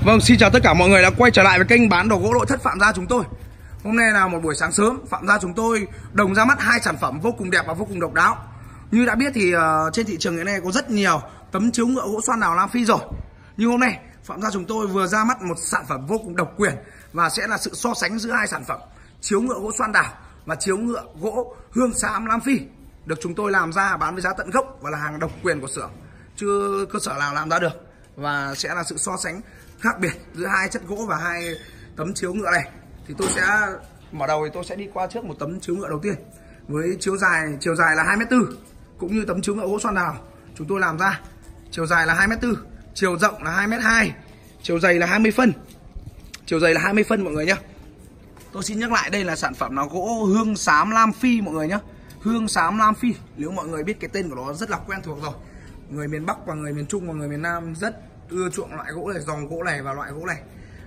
Vâng, xin chào tất cả mọi người đã quay trở lại với kênh bán đồ gỗ nội thất Phạm Gia chúng tôi. Hôm nay là một buổi sáng sớm, Phạm Gia chúng tôi đồng ra mắt hai sản phẩm vô cùng đẹp và vô cùng độc đáo. Như đã biết thì trên thị trường hiện nay có rất nhiều tấm chiếu ngựa gỗ xoan đào Nam Phi rồi. Nhưng hôm nay Phạm Gia chúng tôi vừa ra mắt một sản phẩm vô cùng độc quyền và sẽ là sự so sánh giữa hai sản phẩm chiếu ngựa gỗ xoan đào và chiếu ngựa gỗ hương xám Nam Phi, được chúng tôi làm ra bán với giá tận gốc và là hàng độc quyền của xưởng, chưa cơ sở nào làm ra được. Và sẽ là sự so sánh khác biệt giữa hai chất gỗ và hai tấm chiếu ngựa này. Thì tôi sẽ mở đầu thì tôi sẽ đi qua trước một tấm chiếu ngựa đầu tiên với chiều dài là 2m4, cũng như tấm chiếu ngựa gỗ xoan đào chúng tôi làm ra. Chiều dài là 2m4, chiều rộng là 2m2, chiều dày là 20 phân. Chiều dày là 20 phân mọi người nhé. Tôi xin nhắc lại, đây là sản phẩm là gỗ hương xám Nam Phi mọi người nhé. Hương xám Nam Phi, nếu mọi người biết cái tên của nó rất là quen thuộc rồi. Người miền Bắc và người miền Trung và người miền Nam rất ưa chuộng loại gỗ này, dòng gỗ này và loại gỗ này.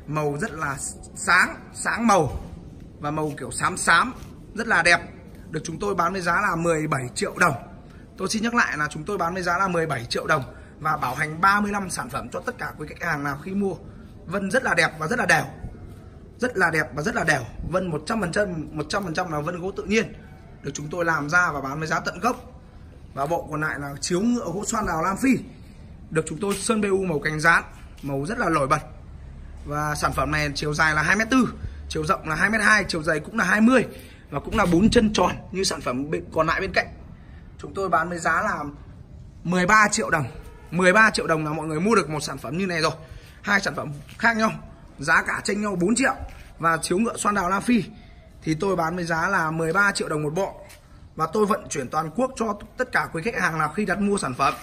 Màu rất là sáng màu và màu kiểu xám rất là đẹp. Được chúng tôi bán với giá là 17 triệu đồng. Tôi xin nhắc lại là chúng tôi bán với giá là 17 triệu đồng và bảo hành 30 năm sản phẩm cho tất cả quý khách hàng nào khi mua. Vân rất là đẹp và rất là đều. Rất là đẹp và rất là đều. Vân 100% là vân gỗ tự nhiên, được chúng tôi làm ra và bán với giá tận gốc. Và bộ còn lại là chiếu ngựa gỗ xoan đào Nam Phi, được chúng tôi sơn BU màu cành rán, màu rất là nổi bật. Và sản phẩm này chiều dài là 2m4, chiều rộng là 2m2, chiều dày cũng là 20 và cũng là 4 chân tròn như sản phẩm còn lại bên cạnh. Chúng tôi bán với giá là 13 triệu đồng. 13 triệu đồng là mọi người mua được một sản phẩm như này rồi. Hai sản phẩm khác nhau, giá cả chênh nhau 4 triệu. Và chiếu ngựa xoan đào Nam Phi thì tôi bán với giá là 13 triệu đồng một bộ. Và tôi vận chuyển toàn quốc cho tất cả quý khách hàng nào khi đặt mua sản phẩm.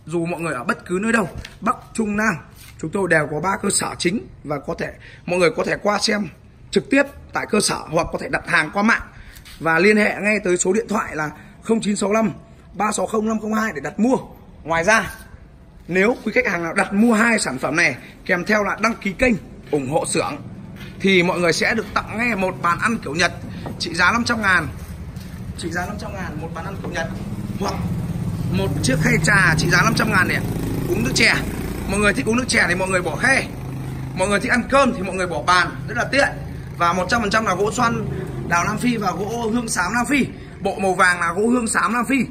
Dù mọi người ở bất cứ nơi đâu, Bắc, Trung, Nam, chúng tôi đều có 3 cơ sở chính. Và mọi người có thể qua xem trực tiếp tại cơ sở hoặc có thể đặt hàng qua mạng. Và liên hệ ngay tới số điện thoại là 0965 360 502 để đặt mua. Ngoài ra, nếu quý khách hàng nào đặt mua hai sản phẩm này kèm theo là đăng ký kênh ủng hộ xưởng thì mọi người sẽ được tặng ngay một bàn ăn kiểu Nhật trị giá 500.000. Trị giá 500.000 một bàn ăn kiểu Nhật, hoặc một chiếc khay trà trị giá 500.000 để uống nước chè. Mọi người thích uống nước chè thì mọi người bỏ khay, mọi người thích ăn cơm thì mọi người bỏ bàn, rất là tiện. Và 100% là gỗ xoan đào Nam Phi và gỗ hương xám Nam Phi. Bộ màu vàng là gỗ hương xám Nam Phi.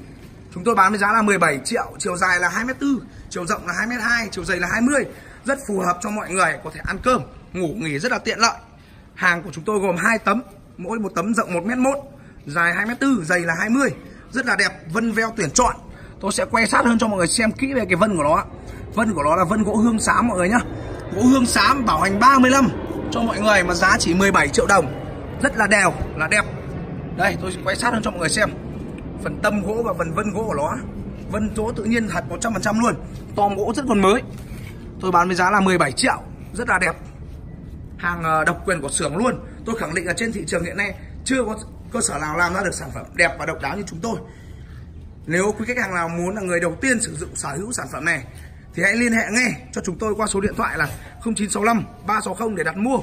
Chúng tôi bán với giá là 17 triệu, chiều dài là 2m4, chiều rộng là 2m2, chiều dày là 20. Rất phù hợp cho mọi người có thể ăn cơm, ngủ nghỉ rất là tiện lợi. Hàng của chúng tôi gồm 2 tấm, mỗi một tấm rộng 1m1, dài 2m4, dày là 20. Rất là đẹp, vân veo tuyển chọn. Tôi sẽ quay sát hơn cho mọi người xem kỹ về cái vân của nó. Vân của nó là vân gỗ hương xám mọi người nhá. Gỗ hương xám bảo hành 30 năm cho mọi người mà giá chỉ 17 triệu đồng. Rất là đều, là đẹp. Đây, tôi sẽ quay sát hơn cho mọi người xem phần tâm gỗ và phần vân gỗ của nó. Vân gỗ tự nhiên thật 100% luôn. Tom gỗ rất còn mới. Tôi bán với giá là 17 triệu, rất là đẹp. Hàng độc quyền của xưởng luôn. Tôi khẳng định là trên thị trường hiện nay chưa có cơ sở nào làm ra được sản phẩm đẹp và độc đáo như chúng tôi. Nếu quý khách hàng nào muốn là người đầu tiên sử dụng sở hữu sản phẩm này thì hãy liên hệ ngay cho chúng tôi qua số điện thoại là 0965 360 để đặt mua.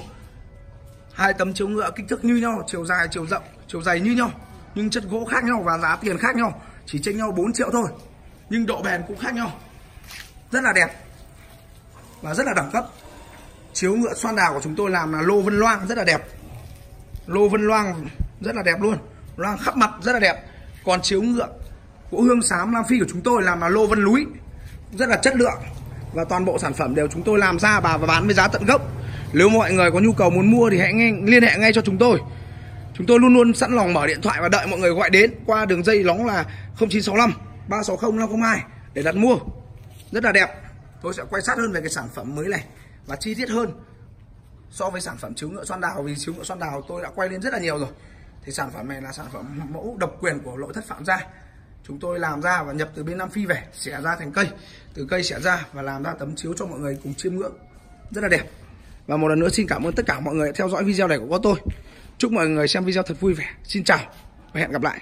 Hai tấm chiếu ngựa kích thước như nhau, chiều dài, chiều rộng, chiều dày như nhau, nhưng chất gỗ khác nhau và giá tiền khác nhau, chỉ chênh nhau 4 triệu thôi. Nhưng độ bền cũng khác nhau. Rất là đẹp và rất là đẳng cấp. Chiếu ngựa xoan đào của chúng tôi làm là lô vân loang rất là đẹp. Lô vân loang rất là đẹp luôn, loang khắp mặt rất là đẹp. Còn chiếu ngựa gỗ hương xám Nam Phi của chúng tôi làm là lô vân núi, rất là chất lượng. Và toàn bộ sản phẩm đều chúng tôi làm ra và bán với giá tận gốc. Nếu mọi người có nhu cầu muốn mua thì hãy liên hệ ngay cho chúng tôi. Chúng tôi luôn luôn sẵn lòng mở điện thoại và đợi mọi người gọi đến qua đường dây nóng là 0965 360 502 để đặt mua. Rất là đẹp. Tôi sẽ quay sát hơn về cái sản phẩm mới này và chi tiết hơn so với sản phẩm chiếu ngựa xoan đào, vì chiếu ngựa xoan đào tôi đã quay lên rất là nhiều rồi. Thì sản phẩm này là sản phẩm mẫu độc quyền của nội thất Phạm Gia. Chúng tôi làm ra và nhập từ bên Nam Phi về, xẻ ra thành cây, từ cây xẻ ra và làm ra tấm chiếu cho mọi người cùng chiêm ngưỡng. Rất là đẹp. Và một lần nữa xin cảm ơn tất cả mọi người đã theo dõi video này của tôi. Chúc mọi người xem video thật vui vẻ. Xin chào và hẹn gặp lại.